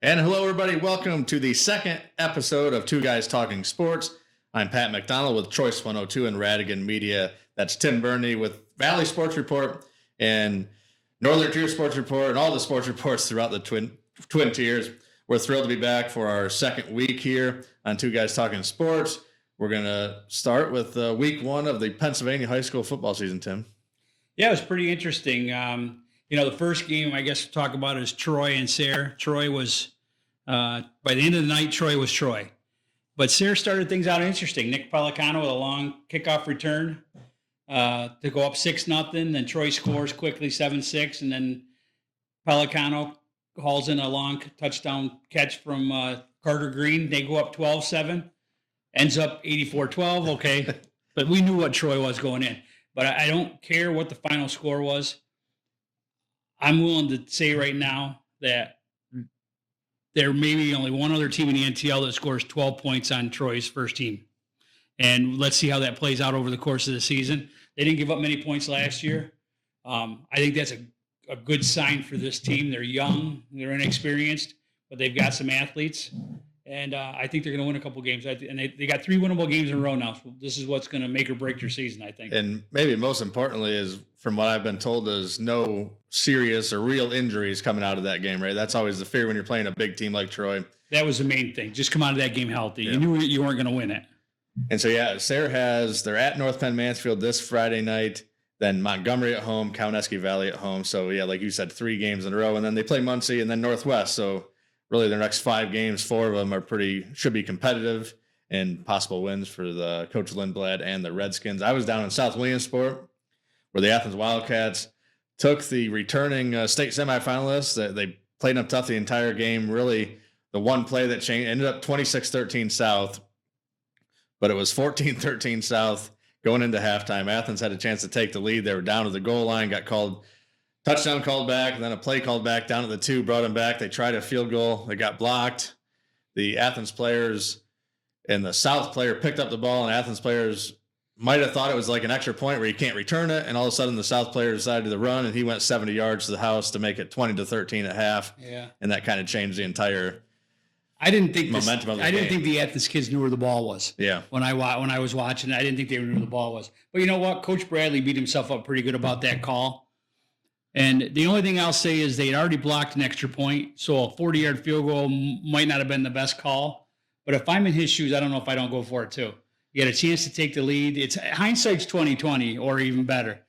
And hello, everybody. Welcome to the second episode of Two Guys Talking Sports. I'm Pat McDonald with Choice 102 and Radigan Media. That's Tim Birney with Valley Sports Report and Northern Tier Sports Report and all the sports reports throughout the Twin Tiers. We're thrilled to be back for our second week here on Two Guys Talking Sports. We're going to start with week one of the Pennsylvania high school football season, Tim. Yeah, it was pretty interesting. The first game I guess to talk about is Troy and Sayre. Troy was, by the end of the night, Troy was Troy. But Sayre started things out interesting. Nick Pelicano with a long kickoff return to go up 6-0. Then Troy scores quickly 7-6. And then Pelicano hauls in a long touchdown catch from Carter Green. They go up 12-7. Ends up 84-12. Okay. But we knew what Troy was going in. But I don't care what the final score was. I'm willing to say right now that there may be only one other team in the NTL that scores 12 points on Troy's first team. And let's see how that plays out over the course of the season. They didn't give up many points last year. I think that's a good sign for this team. They're young, they're inexperienced, but they've got some athletes. And I think they're going to win a couple games. And they got 3 winnable games in a row now. So this is what's going to make or break your season, I think. And maybe most importantly is, from what I've been told, is no serious or real injuries coming out of that game, right? That's always the fear when you're playing a big team like Troy. That was the main thing. Just come out of that game healthy. Yeah. You knew you weren't going to win it. And so, Sayre they're at North Penn Mansfield this Friday night, then Montgomery at home, Kauneski Valley at home. So, like you said, 3 games in a row. And then they play Muncie and then Northwest. So, really, their next 5 games, 4 of them should be competitive and possible wins for the Coach Lindblad and the Redskins. I was down in South Williamsport where the Athens Wildcats took the returning state semifinalists. They played them tough the entire game. Really, the one play that changed ended up 26-13 South, but it was 14-13 South going into halftime. Athens had a chance to take the lead. They were down to the goal line, got touchdown called back, and then a play called back down at the 2, brought them back. They tried a field goal. They got blocked. The Athens players and the South player picked up the ball, and Athens players might have thought it was like an extra point where you can't return it, and all of a sudden the South player decided to run, and he went 70 yards to the house to make it 20-13 at half. Yeah. And that kind of changed the entire momentum of the game. I didn't think the Athens kids knew where the ball was. Yeah. When I was watching, I didn't think they knew where the ball was. But you know what? Coach Bradley beat himself up pretty good about that call. And the only thing I'll say is they'd already blocked an extra point, so a 40-yard field goal might not have been the best call. But if I'm in his shoes, I don't know if I don't go for it too. You had a chance to take the lead. It's hindsight's 20/20, or even better.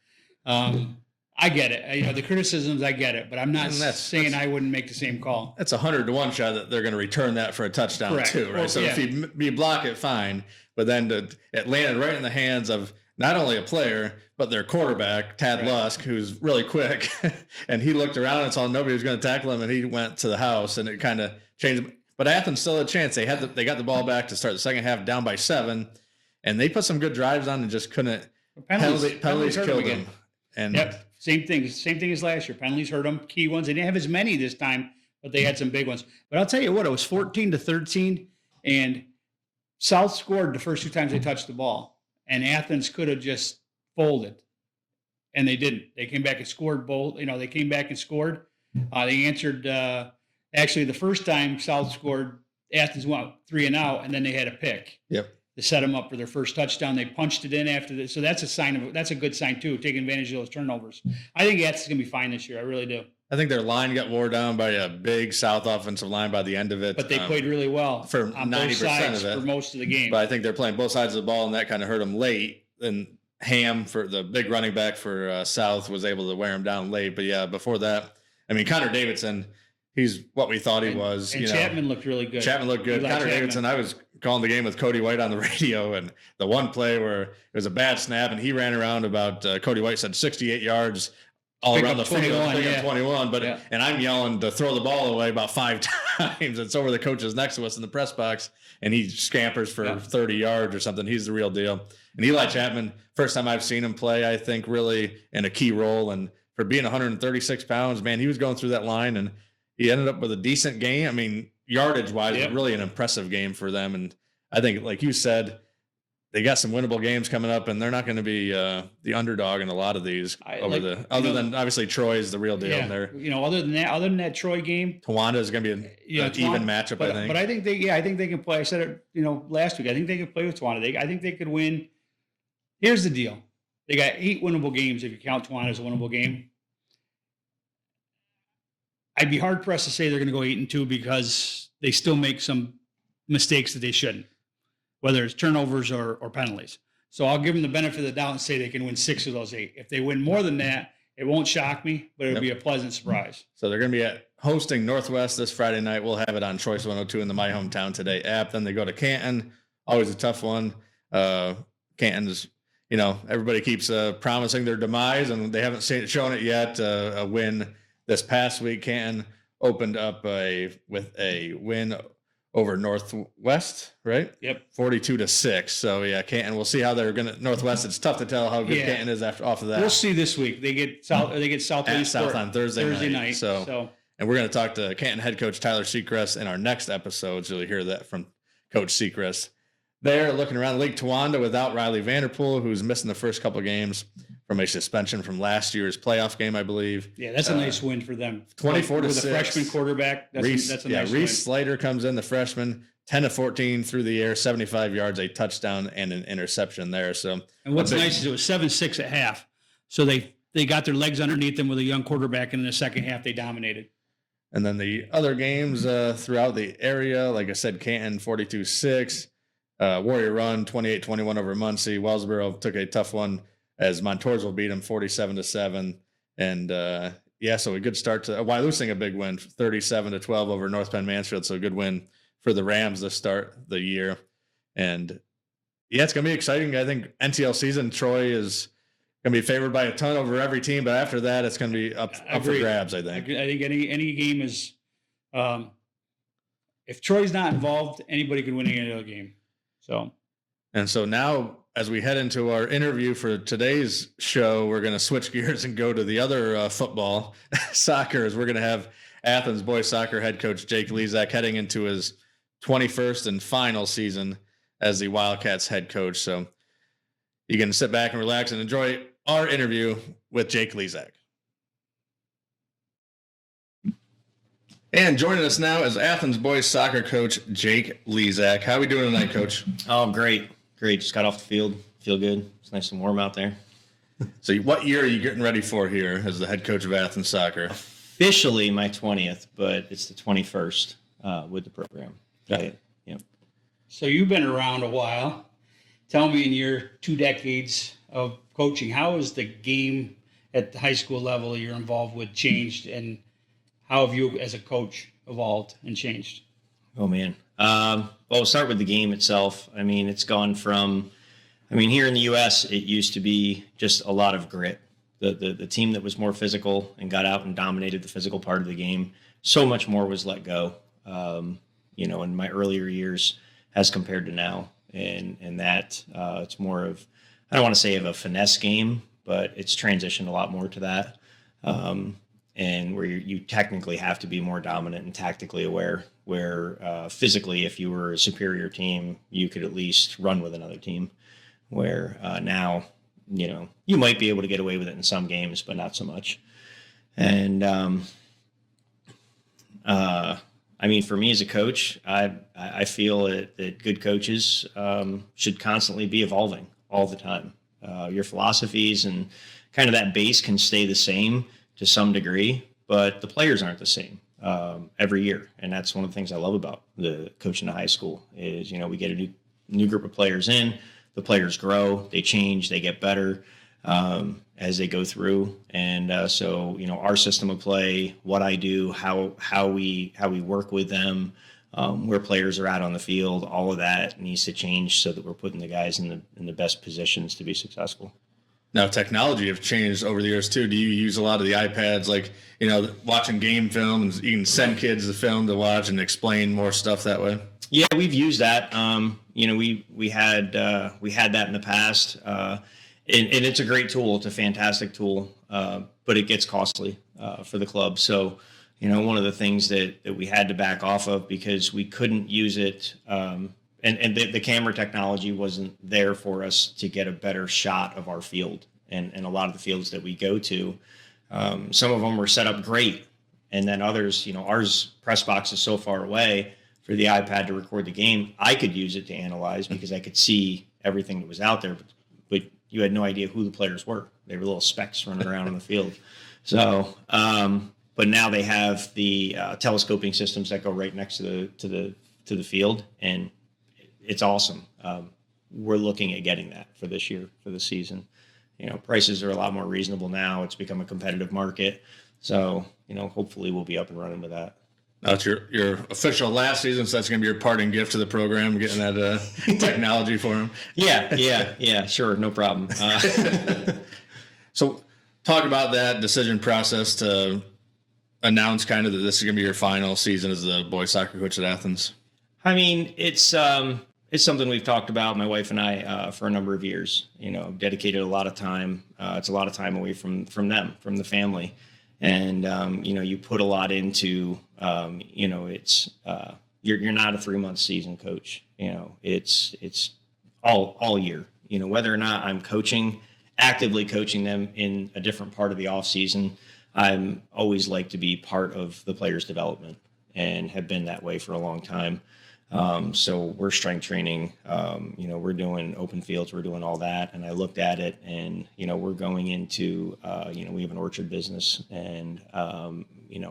I get it. The criticisms, I get it, but I'm not saying I wouldn't make the same call. That's 100-1 shot that they're going to return that for a touchdown. Correct. Too, right? Well, so if you block it, fine. But then it landed right in the hands of not only a player, but their quarterback, Tad Lusk, who's really quick. And he looked around and saw nobody was going to tackle him, and he went to the house, and it kind of changed. But Athens still had a chance. They got the ball back to start the second half down by 7, and they put some good drives on and just couldn't. Penalties killed them. And yep, same thing as last year. Penalties hurt them. Key ones. They didn't have as many this time, but they had some big ones. But I'll tell you what, it was 14-13, and South scored the first 2 times they touched the ball. And Athens could have just folded, and they didn't. They came back and scored both. They came back and scored. They answered. Actually, the first time South scored, Athens went 3 and out, and then they had a pick. Yep. To set them up for their first touchdown. They punched it in after this, so that's a good sign too. Taking advantage of those turnovers. I think Athens is going to be fine this year. I really do. I think their line got wore down by a big South offensive line by the end of it. But they played really well for 90% of it for most of the game. But I think they're playing both sides of the ball, and that kind of hurt them late. And Ham, for the big running back for South, was able to wear him down late. But yeah, before that, Connor Davidson, he's what we thought he was. And Chapman looked really good. Connor Davidson, I was calling the game with Cody White on the radio, and the one play where it was a bad snap, and he ran around about, Cody White said 68 yards all around the field, 21, and I'm yelling to throw the ball away about 5 times. It's over the coaches next to us in the press box, and he scampers for 30 yards or something. He's the real deal. And Eli Chapman, first time I've seen him play, I think, really in a key role. And for being 136 pounds, man, he was going through that line, and he ended up with a decent game. Yardage-wise, really an impressive game for them. And I think, like you said, they got some winnable games coming up, and they're not going to be the underdog in a lot of these. Other than obviously Troy is the real deal. Yeah, There, other than that Troy game, Tawanda is going to be an even matchup. I think, but I think they can play. I said it, last week. I think they can play with Tawanda. I think they could win. Here's the deal: they got 8 winnable games if you count Tawanda as a winnable game. I'd be hard pressed to say they're going to go 8-2 because they still make some mistakes that they shouldn't, whether it's turnovers or penalties. So I'll give them the benefit of the doubt and say they can win 6 of those 8. If they win more than that, it won't shock me, but it'll be a pleasant surprise. So they're going to be hosting Northwest this Friday night. We'll have it on Choice 102 in the My Hometown Today app. Then they go to Canton, always a tough one. Canton's, everybody keeps promising their demise, and they haven't shown it yet. A win this past week. Canton opened up with a win over Northwest, right? Yep. 42-6. So yeah, Canton. We'll see how they're gonna Northwest. It's tough to tell how good Canton is off of that. We'll see this week. They get South. They get South on Thursday night. So and we're going to talk to Canton head coach Tyler Seacrest in our next episode. So you'll hear that from Coach Seacrest. They're looking around Lake Tawanda without Riley Vanderpool, who's missing the first couple games from a suspension from last year's playoff game, I believe. Yeah, that's a nice win for them. 24-6 with a freshman quarterback. That's a nice win. Reese Slater comes in, the freshman, 10-14 through the air, 75 yards, a touchdown, and an interception there. So, and what's nice is it was 7-6 at half. So they got their legs underneath them with a young quarterback, and in the second half they dominated. And then the other games throughout the area, like I said, Canton 42-6, Warrior Run 28-21 over Muncie. Wellsboro took a tough one as Montoursville beat them 47-7. And so a good start to Wyalusing, a big win, 37-12 over North Penn Mansfield. So a good win for the Rams to start the year. And it's going to be exciting. I think NTL season, Troy is going to be favored by a ton over every team, but after that, it's going to be up for grabs, I think. I think any game is, if Troy's not involved, anybody can win any other game. So now, as we head into our interview for today's show, we're going to switch gears and go to the other football, soccer, as we're going to have Athens boys soccer head coach Jake Lezak heading into his 21st and final season as the Wildcats head coach. So you can sit back and relax and enjoy our interview with Jake Lezak. And joining us now is Athens boys soccer coach Jake Lezak. How are we doing tonight, Coach? Oh, great. Just got off the field. Feel good. It's nice and warm out there. So what year are you getting ready for here as the head coach of Athens soccer? Officially my 20th, but it's the 21st with the program. Okay. Yep. So you've been around a while. Tell me, in your 2 decades of coaching, how has the game at the high school level you're involved with changed, and how have you as a coach evolved and changed? Oh, man. Well, we'll start with the game itself. I mean, it's gone from, here in the U.S., it used to be just a lot of grit. The team that was more physical and got out and dominated the physical part of the game, so much more was let go, in my earlier years as compared to now. And that it's more of, I don't want to say of a finesse game, but it's transitioned a lot more to that. And where you technically have to be more dominant and tactically aware, where physically, if you were a superior team, you could at least run with another team, where now, you might be able to get away with it in some games, but not so much. And, for me as a coach, I feel that good coaches should constantly be evolving all the time. Your philosophies and kind of that base can stay the same to some degree, but the players aren't the same every year. And that's one of the things I love about the coaching in high school is, we get a new group of players in, the players grow, they change, they get better as they go through. And so our system of play, what I do, how we work with them, where players are at on the field, all of that needs to change so that we're putting the guys in the best positions to be successful. Now, technology have changed over the years, too. Do you use a lot of the iPads, like, watching game film, and you can send kids the film to watch and explain more stuff that way? Yeah, we've used that. We had that in the past. And it's a great tool. It's a fantastic tool, but it gets costly for the club. So, one of the things that we had to back off of because we couldn't use it and the camera technology wasn't there for us to get a better shot of our field. And a lot of the fields that we go to, some of them were set up great. And then others, ours press box is so far away for the iPad to record the game. I could use it to analyze because I could see everything that was out there, but you had no idea who the players were. They were little specks running around on the field. So, but now they have the telescoping systems that go right next to the field, and it's awesome. We're looking at getting that for this year, for the season. Prices are a lot more reasonable now. It's become a competitive market. So, hopefully we'll be up and running with that. That's your official last season, so that's going to be your parting gift to the program, getting that technology for them. Yeah, sure, no problem. So talk about that decision process to announce kind of that this is going to be your final season as the boys soccer coach at Athens. I mean, it's something we've talked about, my wife and I, for a number of years. Dedicated a lot of time. It's a lot of time away from them, from the family. And, you put a lot into, it's, you're not a 3-month season coach. It's all year, whether or not I'm actively coaching them in a different part of the off season. I'm always like to be part of the players' development and have been that way for a long time. So we're strength training, we're doing open fields, we're doing all that. And I looked at it and, we're going into, we have an orchard business and,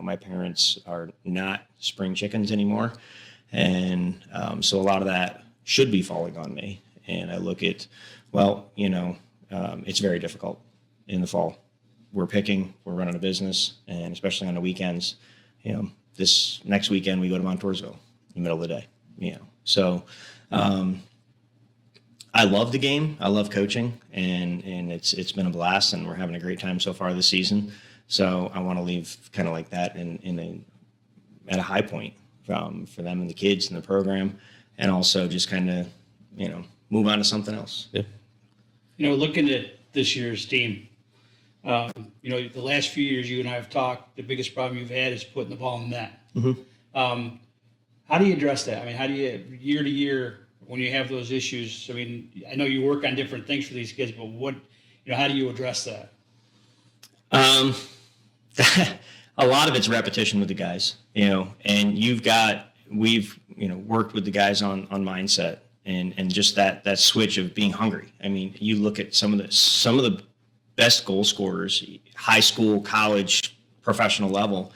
my parents are not spring chickens anymore. And, so a lot of that should be falling on me. And I look at, it's very difficult in the fall. We're running a business, and especially on the weekends, this next weekend we go to Montoursville in the middle of the day. So I love the game. I love coaching, and it's been a blast, and we're having a great time so far this season. So I want to leave kind of like that at a high point for them and the kids and the program, and also just kind of move on to something else. Yeah. Looking at this year's team, the last few years you and I have talked, the biggest problem you've had is putting the ball in the net. Mm-hmm. How do you address that? I mean, how do you, year to year, when you have those issues? I mean, I know you work on different things for these kids, but how do you address that? A lot of it's repetition with the guys, and we've worked with the guys on mindset and just that switch of being hungry. I mean, you look at some of the best goal scorers, high school, college, professional level.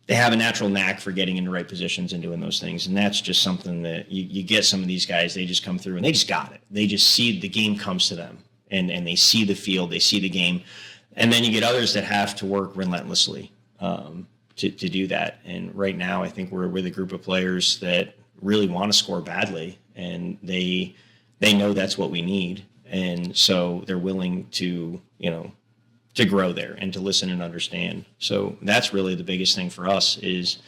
They have a natural knack for getting in the right positions and doing those things. And that's just something that you get some of these guys, they just come through and they just got it. They just see the game comes to them and they see the field, they see the game. And then you get others that have to work relentlessly to do that. And right now, I think we're with a group of players that really want to score badly, and they know that's what we need. And so they're willing to grow there and to listen and understand. So that's really the biggest thing for us is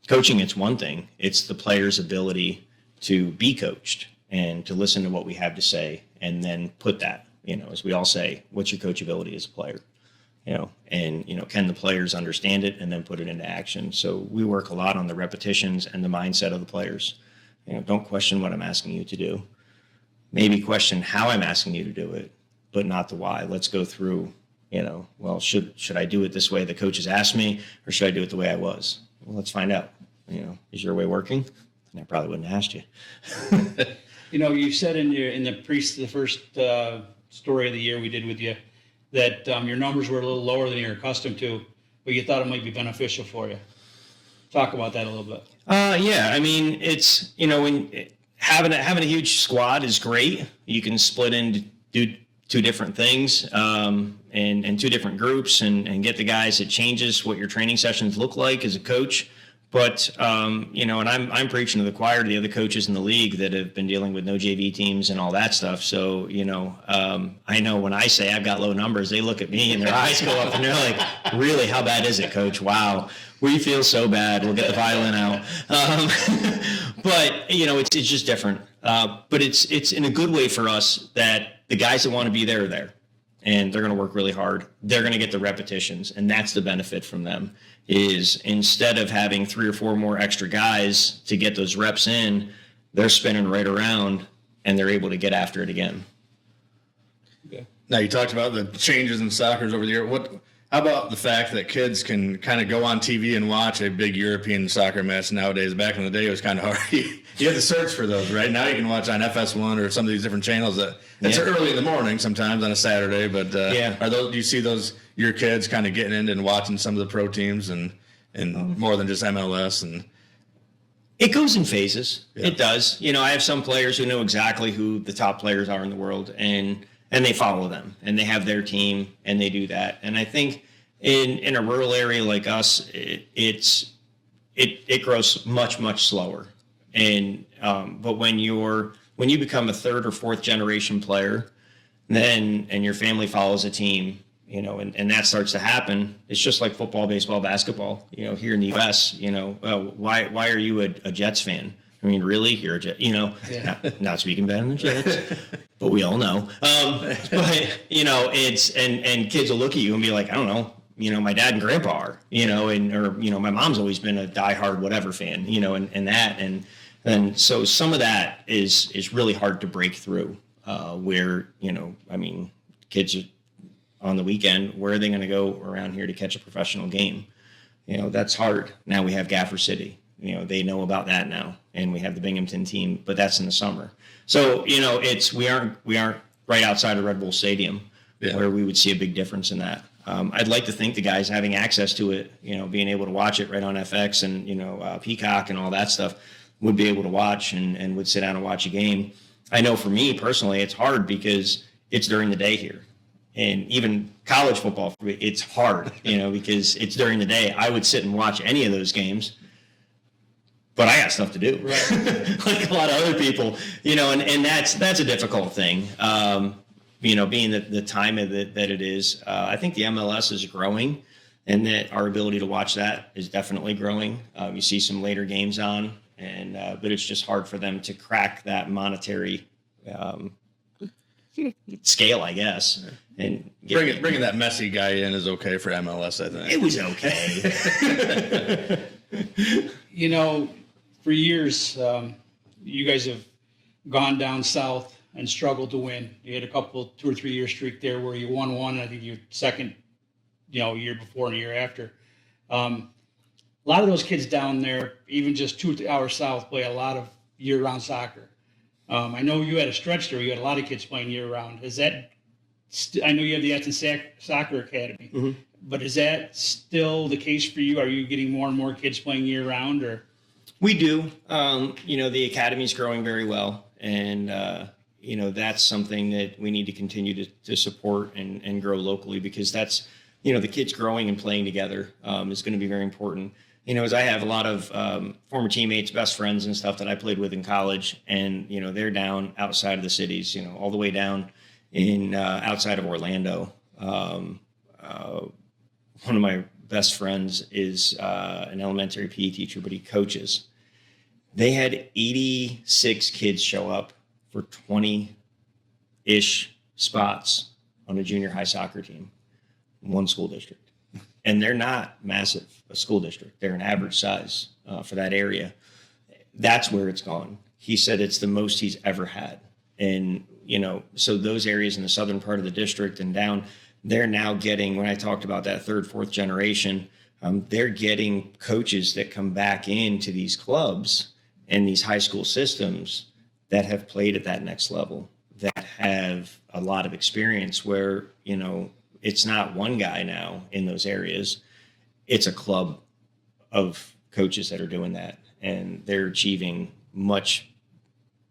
coaching. It's one thing. It's the player's ability to be coached and to listen to what we have to say and then put that, as we all say, what's your coachability as a player? Can the players understand it and then put it into action? So we work a lot on the repetitions and the mindset of the players. Don't question what I'm asking you to do. Maybe question how I'm asking you to do it, but not the why. Let's go through, should I do it this way the coach has asked me, or should I do it the way I was? Well, let's find out. Is your way working? And I probably wouldn't have asked you. You said in the first story of the year we did with you that your numbers were a little lower than you're accustomed to, but you thought it might be beneficial for you. Talk about that a little bit. Yeah, I mean, it's when having a huge squad is great. You can split into two different things and two different groups and get the guys. It changes what your training sessions look like as a coach. But, and I'm preaching to the choir to the other coaches in the league that have been dealing with no JV teams and all that stuff. So, I know when I say I've got low numbers, they look at me and their eyes go up and they're like, really, how bad is it, coach? Wow, we feel so bad. We'll get the violin out. But, it's just different. But it's in a good way for us that the guys that want to be there are there. and they're going to work really hard. They're going to get the repetitions, and that's the benefit from them. Is instead of having 3 or 4 more extra guys to get those reps in, they're spinning right around, and they're able to get after it again. Okay. Now, you talked about the changes in soccer over the year. How about the fact that kids can kind of go on TV and watch a big European soccer match nowadays? Back in the day, it was kind of hard. You had to search for those, right? Now you can watch on FS1 or some of these different channels. It's early in the morning sometimes on a Saturday, but do you see your kids kind of getting into and watching some of the pro teams and more than just MLS? And it goes in phases. Yeah. It does. I have some players who know exactly who the top players are in the world, and they follow them, and they have their team, and they do that. And I think in a rural area like us, it grows much, much slower. And but when you become a 3rd or 4th generation player, and your family follows a team, and that starts to happen, it's just like football, baseball, basketball. Here in the U.S., why are you a Jets fan? I mean, really, you're a Jet, not speaking bad on the Jets, but we all know. But it's and kids will look at you and be like, I don't know, my dad and grandpa are, or my mom's always been a diehard whatever fan, and so some of that is really hard to break through. Where kids are on the weekend, where are they going to go around here to catch a professional game? That's hard. Now we have Gaffer City. They know about that now, and we have the Binghamton team, but that's in the summer. So we aren't right outside of Red Bull Stadium, where we would see a big difference in that. I'd like to think the guys having access to it, being able to watch it right on FX and Peacock and all that stuff, would be able to watch and would sit down and watch a game. I know for me personally, it's hard because it's during the day here. And even college football, it's hard, because it's during the day. I would sit and watch any of those games, but I got stuff to do, right? Like a lot of other people, and that's a difficult thing. Being the time that it is. I think the MLS is growing, and that our ability to watch that is definitely growing. You see some later games on, but it's just hard for them to crack that monetary scale, I guess. And bringing that Messi guy in is okay for MLS, I think. It was okay. For years, you guys have gone down south and struggled to win. You had a 2 or 3 year streak there where you won one, and I think you second, year before and a year after. A lot of those kids down there, even just 2 hours south, play a lot of year-round soccer. I know you had a stretch there. You had a lot of kids playing year-round. Is that? I know you have the Athens Soccer Academy, mm-hmm. But is that still the case for you? Are you getting more and more kids playing year-round, or? We do. The academy is growing very well, and that's something that we need to continue to support and grow locally, because that's the kids growing and playing together is going to be very important. As I have a lot of former teammates, best friends and stuff that I played with in college, and they're down outside of the cities, all the way down in outside of Orlando. One of my best friends is an elementary PE teacher, but he coaches. They had 86 kids show up for 20-ish spots on a junior high soccer team, one school district. And they're not massive, a school district. They're an average size for that area. That's where it's gone. He said it's the most he's ever had. And, so those areas in the southern part of the district and down, they're now getting, when I talked about that 3rd, 4th generation, they're getting coaches that come back into these clubs and these high school systems that have played at that next level, that have a lot of experience where, it's not one guy now in those areas. It's a club of coaches that are doing that, and they're achieving much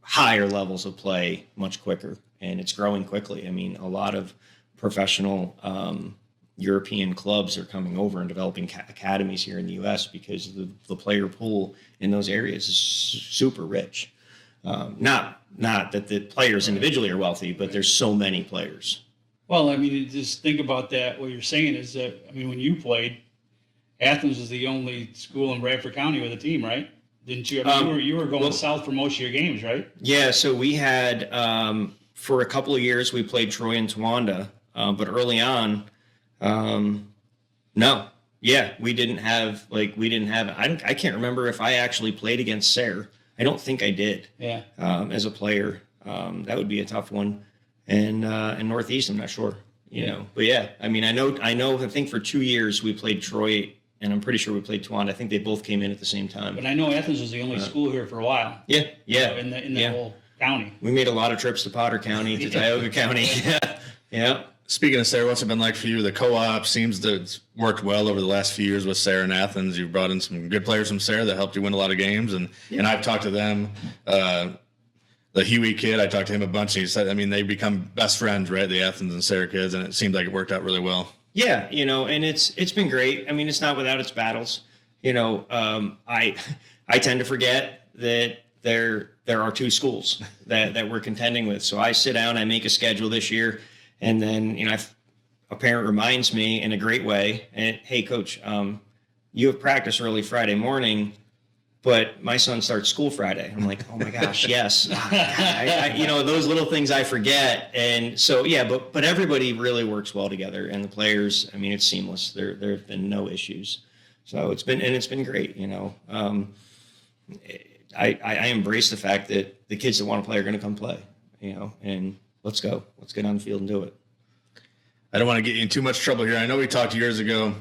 higher levels of play much quicker, and it's growing quickly. I mean, a lot of professional European clubs are coming over and developing academies here in the U.S. because the player pool in those areas is super rich. Not that the players individually are wealthy, but there's so many players. Well, just think about that. What you're saying is that, when you played, Athens was the only school in Bradford County with a team, right? Didn't you? You were going south for most of your games, right? Yeah. So we had, for a couple of years, we played Troy and Towanda But early on, no. Yeah, we didn't have. I can't remember if I actually played against Sayre. I don't think I did. Yeah. As a player, that would be a tough one. And Northeast, I'm not sure. You know, but yeah, I mean, I know. I think for 2 years we played Troy, and I'm pretty sure we played Tawanda. I think they both came in at the same time. But I know Athens was the only school here for a while. Yeah. In the whole county. We made a lot of trips to Potter County, to Tioga County. Yeah. Speaking of Sayre, what's it been like for you? The co-op seems to it's worked well over the last few years with Sayre and Athens. You've brought in some good players from Sayre that helped you win a lot of games, and I've talked to them. The Huey kid, I talked to him a bunch, and he said, I mean, they become best friends, right? The Athens and Sayre kids, and it seemed like it worked out really well. Yeah, and it's been great. I mean, it's not without its battles. I tend to forget that there are two schools that we're contending with. So I sit down, I make a schedule this year, and then a parent reminds me in a great way, and hey, coach, you have practice early Friday morning, but my son starts school Friday. I'm like, oh my gosh, yes. Those little things I forget. And so, yeah, but everybody really works well together, and the players, I mean, it's seamless. There have been no issues. So it's been great. I embrace the fact that the kids that want to play are going to come play, and let's go. Let's get on the field and do it. I don't want to get you in too much trouble here. I know we talked years ago.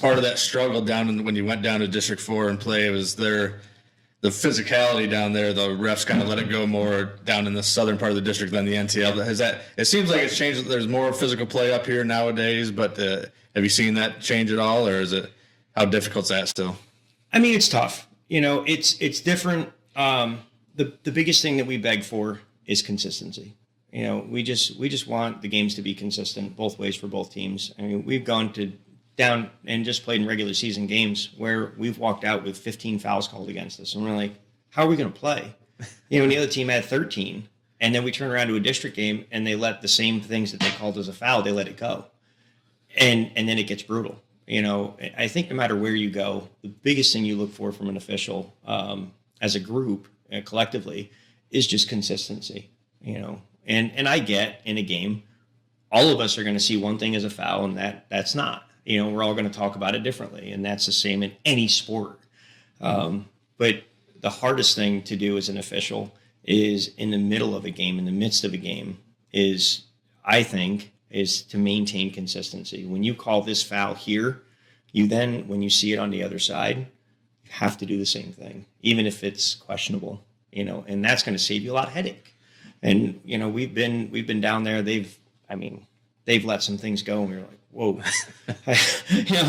Part of that struggle when you went down to District 4 and play was the physicality down there. The refs kind of let it go more down in the southern part of the district than the NTL. It seems like it's changed. There's more physical play up here nowadays, but have you seen that change at all, or how difficult is that still? I mean, it's tough. It's different. The biggest thing that we beg for is consistency. We just want the games to be consistent both ways for both teams. I mean, we've gone down and just played in regular season games where we've walked out with 15 fouls called against us, and we're like, how are we going to play? And the other team had 13, and then we turn around to a district game and they let the same things that they called as a foul, they let it go, and then it gets brutal. I think no matter where you go, the biggest thing you look for from an official, as a group, collectively, is just consistency. And I get in a game, all of us are going to see one thing as a foul, and that's not. We're all going to talk about it differently, and that's the same in any sport. But the hardest thing to do as an official is in the middle of a game, in the midst of a game, is to maintain consistency. When you call this foul here, when you see it on the other side, you have to do the same thing, even if it's questionable, and that's going to save you a lot of headache. And, we've been down there, they've let some things go, and we were like, whoa,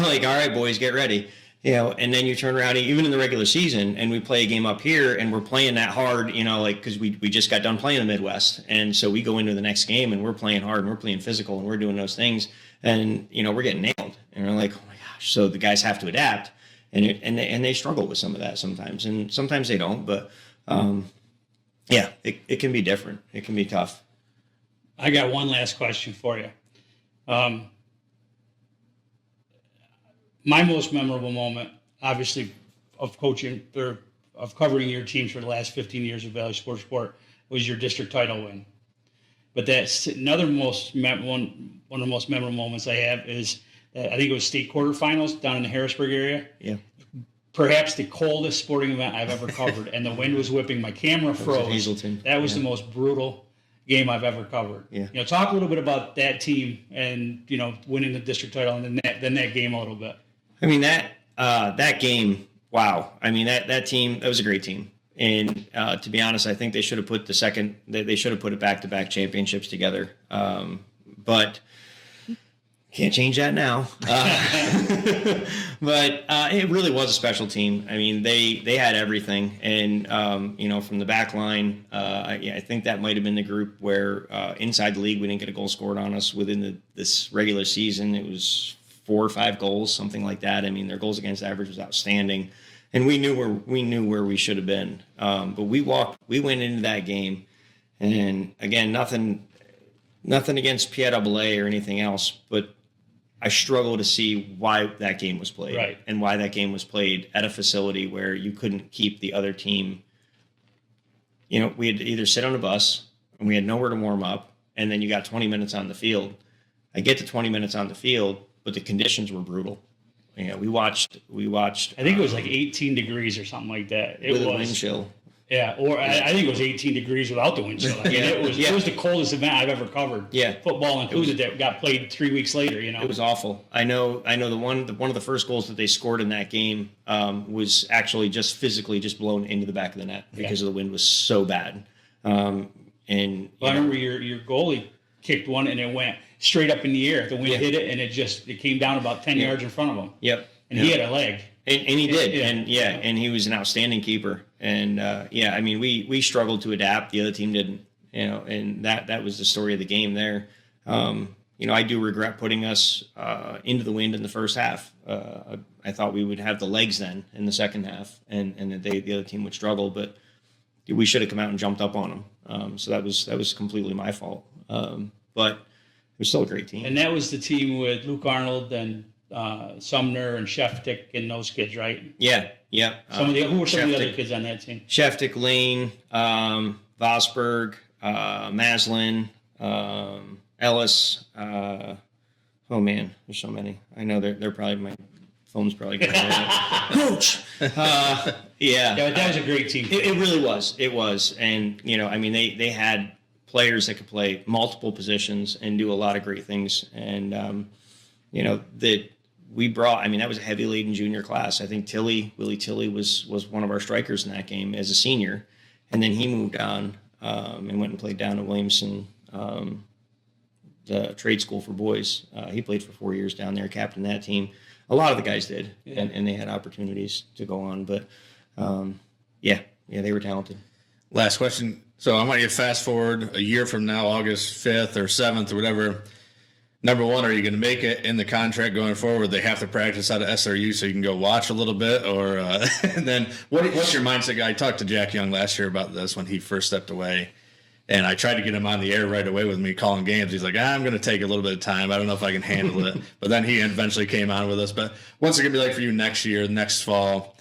like, all right, boys, get ready. And then you turn around, even in the regular season, and we play a game up here, and we're playing that hard, because we just got done playing the Midwest. And so we go into the next game, and we're playing hard, and we're playing physical, and we're doing those things. And, we're getting nailed. And we're like, oh my gosh. So the guys have to adapt. And they struggle with some of that sometimes. And sometimes they don't. But, yeah, it can be different. It can be tough. I got one last question for you. My most memorable moment, obviously, of coaching or of covering your teams for the last 15 years of Valley Sports Sport was your district title win. But that's another one of the most memorable moments I have is I think it was state quarterfinals down in the Harrisburg area. Yeah. Perhaps the coldest sporting event I've ever covered, and the wind was whipping. My camera froze. Hazleton. That was the most brutal game I've ever covered. Yeah. Talk a little bit about that team and winning the district title, and then that game a little bit. I mean, that game, wow. I mean, that team, that was a great team. And to be honest, I think they should have put they should have put it back-to-back championships together. But can't change that now. But it really was a special team. I mean, they had everything. And, from the back line, I think that might have been the group where inside the league, we didn't get a goal scored on us within this regular season. It was 4 or 5 goals, something like that. I mean, their goals against average was outstanding, and we knew where we should have been. But we went into that game, and again, nothing against PIAA or anything else, but I struggle to see why that game was played, right, and why that game was played at a facility where you couldn't keep the other team. We had to either sit on a bus, and we had nowhere to warm up, and then you got 20 minutes on the field. I get to 20 minutes on the field, but the conditions were brutal. We watched. I think it was like 18 degrees or something like that. It with was a wind chill. Yeah, or I think it was 18 degrees without the wind chill. I mean, it was the coldest event I've ever covered. Yeah, football included that got played 3 weeks later. It was awful. I know. One of the first goals that they scored in that game was actually just physically just blown into the back of the net because of the wind was so bad. I remember your goalie kicked one and it went straight up in the air. The wind hit it and it came down about 10 yards in front of him. Yep. And he had a leg. And he did. And he was an outstanding keeper. And I mean, we struggled to adapt. The other team didn't. And that was the story of the game there. I do regret putting us into the wind in the first half. I thought we would have the legs then in the second half, and the other team would struggle. But we should have come out and jumped up on them. So that was completely my fault. But it was still a great team. And that was the team with Luke Arnold and Sumner and Sheftick and those kids, right? Yeah. Who were some of the other kids on that team? Sheftick, Lane, Vosberg, Maslin, Ellis. Oh man, there's so many. I know they're probably my phone's probably going. Coach. Yeah, but that was a great team. It really was. It was, and they had players that could play multiple positions and do a lot of great things, and that we brought. That was a heavy laden junior class. I think Willie Tilley was one of our strikers in that game as a senior, and then he moved on and went and played down at Williamson. The trade school for boys. He played for 4 years down there, captained that team. A lot of the guys did, and they had opportunities to go on. But, they were talented. Last question. So I want you to fast forward a year from now, August 5th or 7th or whatever. Number one, are you going to make it in the contract going forward? They have to practice out of SRU so you can go watch a little bit? Or and then what's your mindset? I talked to Jack Young last year about this when he first stepped away. And I tried to get him on the air right away with me calling games. He's like, I'm going to take a little bit of time. I don't know if I can handle it. But then he eventually came on with us. But what's it going to be like for you next year, next fall,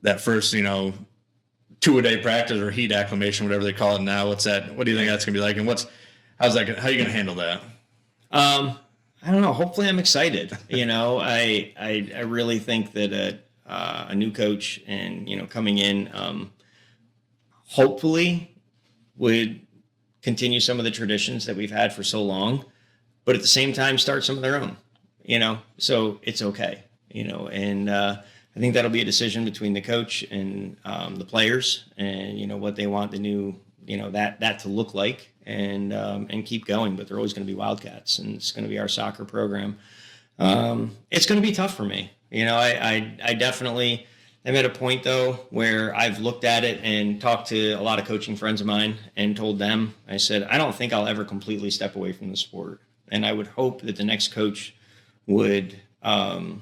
that first, 2-a-day practice or heat acclimation, whatever they call it now? What do you think that's going to be like? And how are you going to handle that? I don't know. Hopefully I'm excited. I really think that a new coach and, coming in, hopefully would continue some of the traditions that we've had for so long, but at the same time start some of their own, so it's okay, and I think that'll be a decision between the coach and the players and, what they want the new, that to look like and keep going. But they're always going to be Wildcats, and it's going to be our soccer program. It's going to be tough for me. I definitely I'm at a point, though, where I've looked at it and talked to a lot of coaching friends of mine and told them, I said, I don't think I'll ever completely step away from the sport. And I would hope that the next coach would, I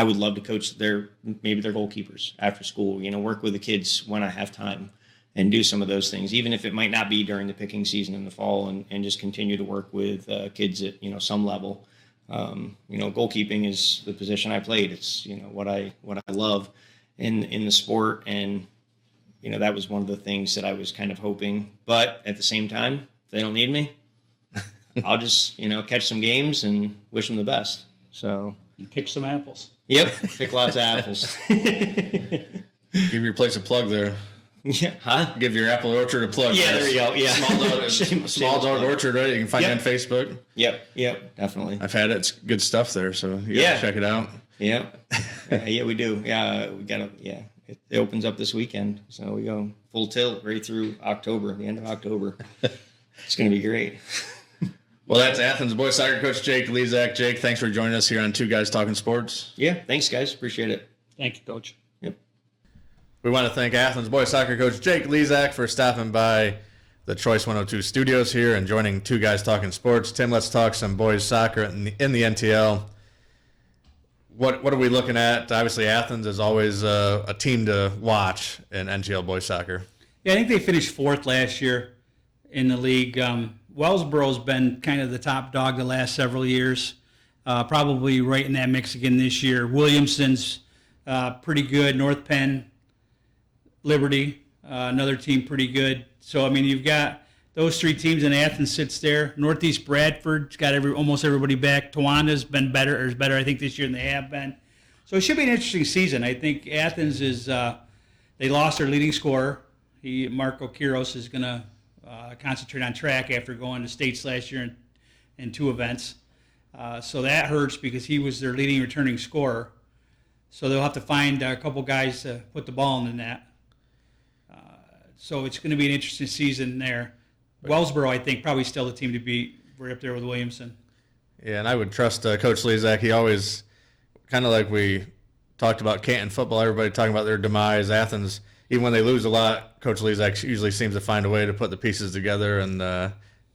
would love to coach maybe their goalkeepers after school, work with the kids when I have time and do some of those things, even if it might not be during the picking season in the fall, and just continue to work with kids at, some level. Goalkeeping is the position I played. It's, what I love in the sport. And, that was one of the things that I was kind of hoping, but at the same time, if they don't need me, I'll just, catch some games and wish them the best. So you pick some apples. Yep. Pick lots of apples. Give your place a plug there. Yeah, huh? Give your apple orchard a plug. Yeah, there you go. Yeah, Small Dog Orchard, right? You can find it on Facebook. Yep, definitely. I've had it. It's good stuff there, so you gotta check it out. Yep. Yeah, we do. Yeah, we got to. Yeah, it opens up this weekend, so we go full tilt right through October, the end of October. It's going to be great. Well, that's Athens boys soccer coach Jake Lezak. Jake, thanks for joining us here on Two Guys Talking Sports. Yeah, thanks, guys. Appreciate it. Thank you, Coach. We want to thank Athens boys soccer coach Jake Lezak for stopping by the Choice 102 studios here and joining Two Guys Talking Sports. Tim, let's talk some boys soccer in the NTL. What are we looking at? Obviously, Athens is always a team to watch in NTL boys soccer. Yeah, I think they finished fourth last year in the league. Wellsboro's been kind of the top dog the last several years, probably right in that mix again this year. Williamson's pretty good. North Penn, Liberty, another team pretty good. So, you've got those three teams, and Athens sits there. Northeast Bradford's got almost everybody back. Tawanda's been better, or is better, I think, this year than they have been. So it should be an interesting season. I think Athens is they lost their leading scorer. Marco Quiros is going to concentrate on track after going to states last year in 2 events. So that hurts because he was their leading returning scorer. So they'll have to find a couple guys to put the ball in the net. So it's going to be an interesting season there. Wellsboro, I think, probably still the team to beat. We're up there with Williamson. Yeah, and I would trust Coach Lezak. He always, kind of like we talked about Canton football, everybody talking about their demise. Athens, even when they lose a lot, Coach Lezak usually seems to find a way to put the pieces together. And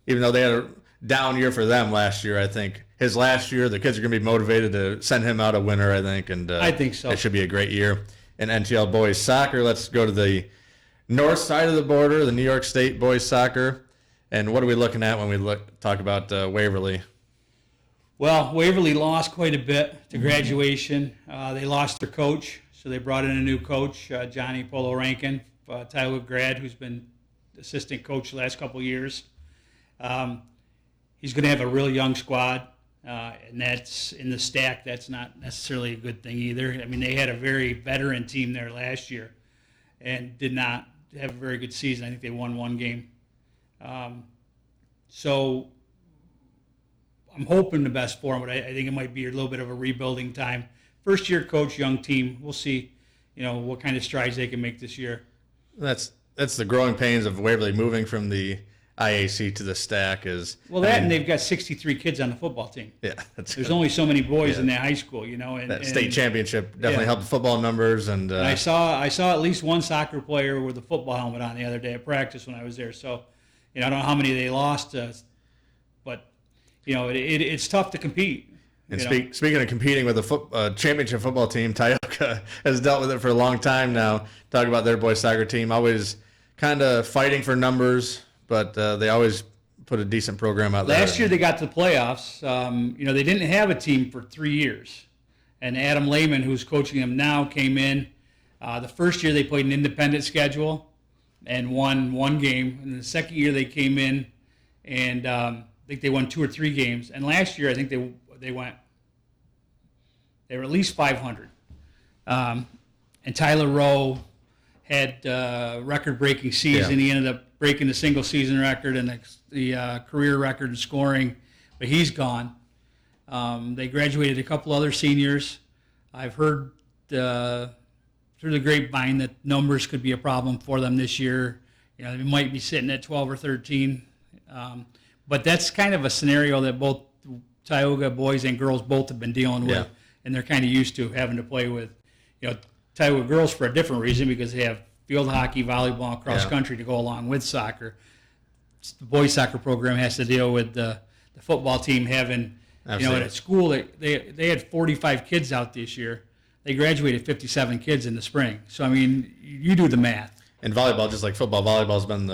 even though they had a down year for them last year, I think his last year, the kids are going to be motivated to send him out a winner, I think. And I think so. It should be a great year. In NTL boys soccer, let's go to the north side of the border, the New York State boys soccer. And what are we looking at when we talk about Waverly? Well, Waverly lost quite a bit to graduation. They lost their coach, so they brought in a new coach, Johnny Polo Rankin, Tyler grad, who's been assistant coach the last couple of years. He's going to have a real young squad, and that's in the stack. That's not necessarily a good thing either. I mean, they had a very veteran team there last year and did not have a very good season. I think they won 1 game. So I'm hoping the best for them, but I think it might be a little bit of a rebuilding time. First year coach, young team. We'll see, what kind of strides they can make this year. That's the growing pains of Waverly moving from the IAC to the stack is. Well, and they've got 63 kids on the football team. Yeah, there's only so many boys in that high school, And that state championship definitely helped the football numbers. And I saw at least one soccer player with a football helmet on the other day at practice when I was there. So, I don't know how many they lost, but it's tough to compete. And speaking of competing with a championship football team, Tioga has dealt with it for a long time now. Talk about their boys soccer team, always kind of fighting for numbers, but they always put a decent program out there. Last year they got to the playoffs. They didn't have a team for 3 years, and Adam Lehman, who's coaching them now, came in. The first year they played an independent schedule and won 1 game, and the second year they came in and I think they won 2 or 3 games. And last year I think they were at least 500. And Tyler Rowe had a record-breaking season. Yeah. He ended up breaking the single-season record and the career record in scoring, but he's gone. They graduated a couple other seniors. I've heard through the grapevine that numbers could be a problem for them this year. They might be sitting at 12 or 13. But that's kind of a scenario that both Tioga boys and girls both have been dealing with, and they're kind of used to having to play with, Tioga girls for a different reason because they have field hockey, volleyball, and cross country to go along with soccer. The boys soccer program has to deal with the football team having, Absolutely. At school they had 45 kids out this year. They graduated 57 kids in the spring. So, I mean, you do the math. And volleyball, just like football, volleyball's been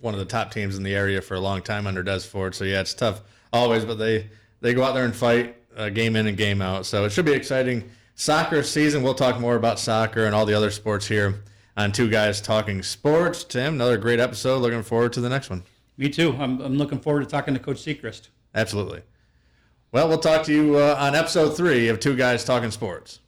one of the top teams in the area for a long time under Des Ford. So, yeah, it's tough always, but they go out there and fight game in and game out. So it should be exciting soccer season. We'll talk more about soccer and all the other sports here on Two Guys Talking Sports. Tim, another great episode. Looking forward to the next one. Me too. I'm looking forward to talking to Coach Sechrist. Absolutely. Well, we'll talk to you on episode 3 of Two Guys Talking Sports.